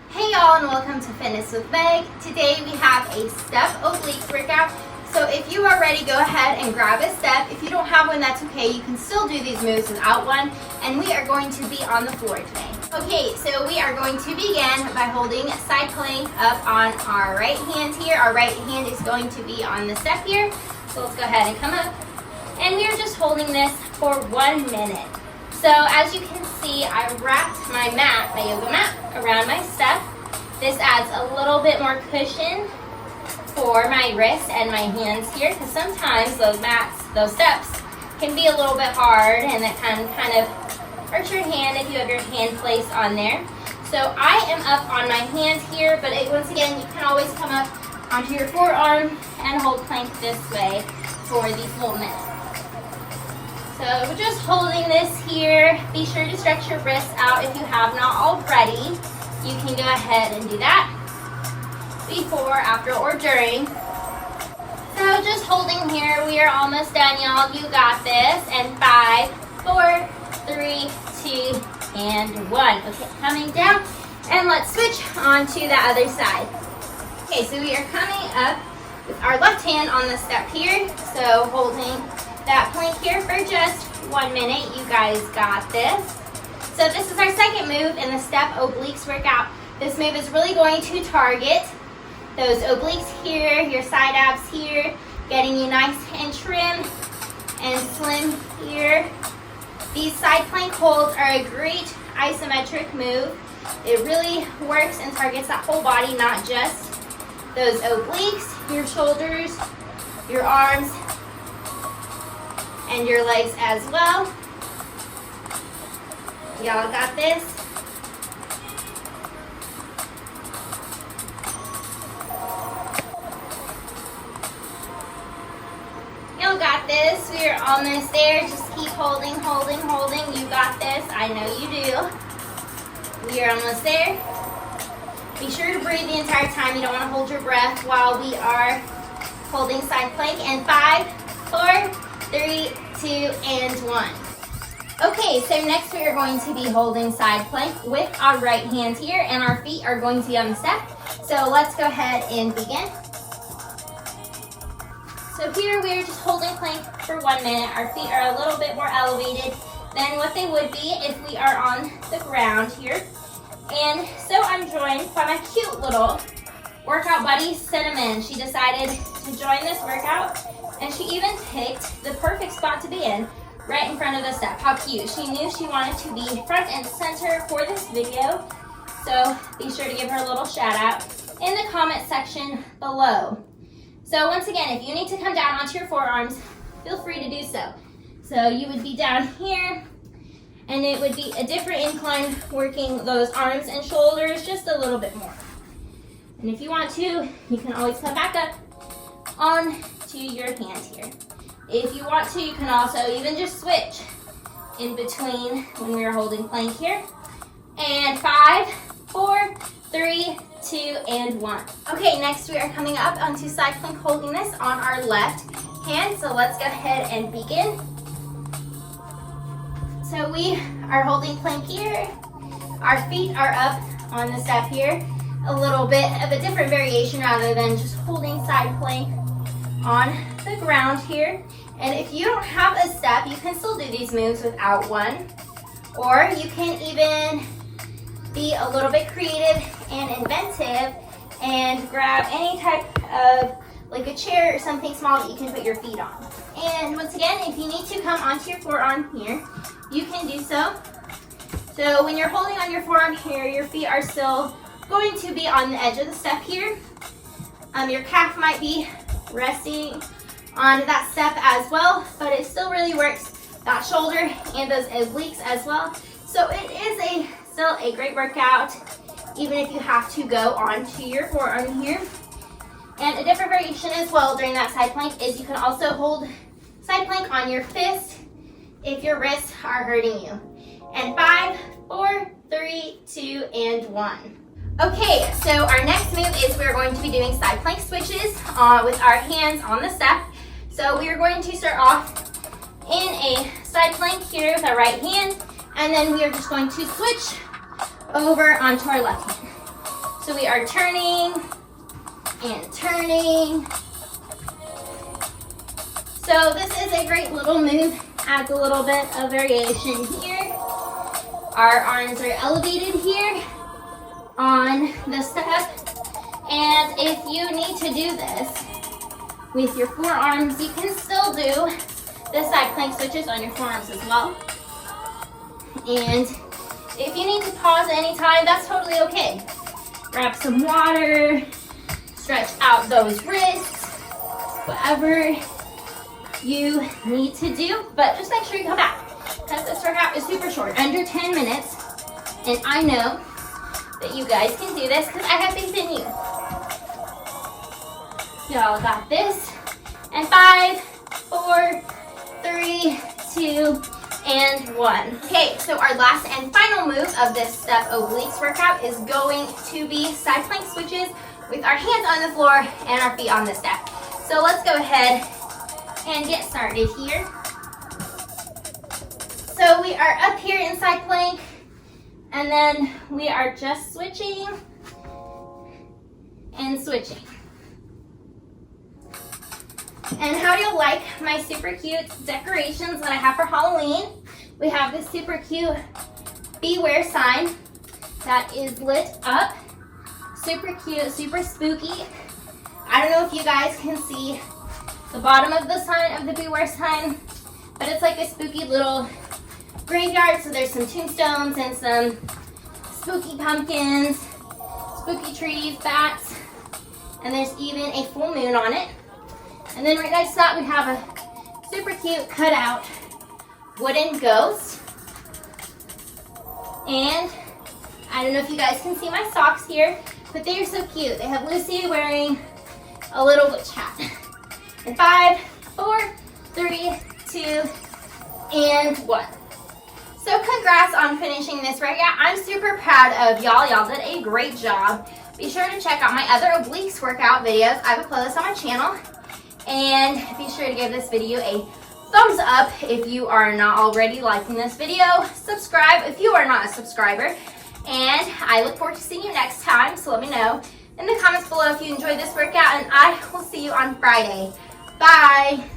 Hey y'all, and welcome to Fitness with Meg. Today we have a step obliques workout. So if you are ready, go ahead and grab a step. If you don't have one, that's okay. You can still do these moves without one. And we are going to be on the floor today. Okay, so we are going to begin by holding side plank up on our right hand here. Our right hand is going to be on the step here. So let's go ahead and come up. And we are just holding this for 1 minute. So as you can see, I wrapped my mat, my yoga mat, around my step. This adds a little bit more cushion for my wrists and my hands here, because sometimes those mats, those steps, can be a little bit hard and it can kind of hurt your hand if you have your hand placed on there. So I am up on my hands here, but once again, you can always come up onto your forearm and hold plank this way for the full minute. So we're just holding this here. Be sure to stretch your wrists out if you have not already. You can go ahead and do that before, after, or during. So just holding here. We are almost done, y'all. You got this. And 5, 4, 3, 2, and 1. Okay, coming down. And let's switch on to the other side. Okay, so we are coming up with our left hand on the step here. So holding that plank here for just 1 minute. You guys got this. So this is our second move in the step obliques workout. This move is really going to target those obliques here, your side abs here, getting you nice and trim and slim here. These side plank holds are a great isometric move. It really works and targets that whole body, not just those obliques, your shoulders, your arms, and your legs as well. Y'all got this? Y'all got this. We are almost there. Just keep holding, holding, holding. You got this. I know you do. We are almost there. Be sure to breathe the entire time. You don't want to hold your breath while we are holding side plank. And 5, 4, 3, 2, and 1. Okay, so next we are going to be holding side plank with our right hand here, and our feet are going to be on the step. So let's go ahead and begin. So here we are just holding plank for 1 minute. Our feet are a little bit more elevated than what they would be if we are on the ground here. And so I'm joined by my cute little workout buddy, Cinnamon. She decided to join this workout, and she even picked the perfect spot to be in, right in front of the step. How cute. She knew she wanted to be front and center for this video, so be sure to give her a little shout out in the comment section below. So once again, if you need to come down onto your forearms, feel free to do so. So you would be down here, and it would be a different incline, working those arms and shoulders just a little bit more. And if you want to, you can always come back up on to your hand here. If you want to, you can also even just switch in between when we are holding plank here. And 5, 4, 3, 2, and 1. Okay, next we are coming up onto side plank, holding this on our left hand. So let's go ahead and begin. So we are holding plank here. Our feet are up on the step here. A little bit of a different variation rather than just holding side plank on the ground here. And if you don't have a step, you can still do these moves without one. Or you can even be a little bit creative and inventive and grab any type of, like a chair or something small that you can put your feet on. And once again, if you need to come onto your forearm here, you can do so. So when you're holding on your forearm here, your feet are still going to be on the edge of the step here. Your calf might be resting on that step as well, but it still really works that shoulder and those obliques as well. So it is still a great workout, even if you have to go onto your forearm here. And a different variation as well during that side plank is you can also hold side plank on your fist if your wrists are hurting you. And 5, 4, 3, 2, and 1. Okay, so our next move is we're going to be doing side plank switches with our hands on the step. So we are going to start off in a side plank here with our right hand, And then we are just going to switch over onto our left hand. So we are turning and turning. So this is a great little move, adds a little bit of variation here. Our arms are elevated here on the step. And if you need to do this with your forearms, you can still do the side plank switches on your forearms as well. And if you need to pause at any time, that's totally okay. Grab some water, stretch out those wrists, whatever you need to do, but just make sure you come back because this workout is super short, under 10 minutes, and I know that you guys can do this because I have faith in you. Y'all got this. And 5, 4, 3, 2, and 1. Okay, so our last and final move of this step obliques workout is going to be side plank switches with our hands on the floor and our feet on the step. So let's go ahead and get started here. So we are up here in side plank, and then we are just switching and switching. And how do you like my super cute decorations that I have for Halloween? We have this super cute beware sign that is lit up. Super cute, super spooky. I don't know if you guys can see the bottom of the sign, of the beware sign, but it's like a spooky little graveyard. So there's some tombstones and some spooky pumpkins, spooky trees, bats, and there's even a full moon on it. And then right next to that we have a super cute cutout wooden ghost. And I don't know if you guys can see my socks here, but they are so cute. They have Lucy wearing a little witch hat. And 5, 4, 3, 2, and 1. So congrats on finishing this workout. I'm super proud of y'all. Y'all did a great job. Be sure to check out my other obliques workout videos. I have a playlist on my channel. And be sure to give this video a thumbs up if you are not already liking this video. Subscribe if you are not a subscriber. And I look forward to seeing you next time. So let me know in the comments below if you enjoyed this workout. And I will see you on Friday. Bye.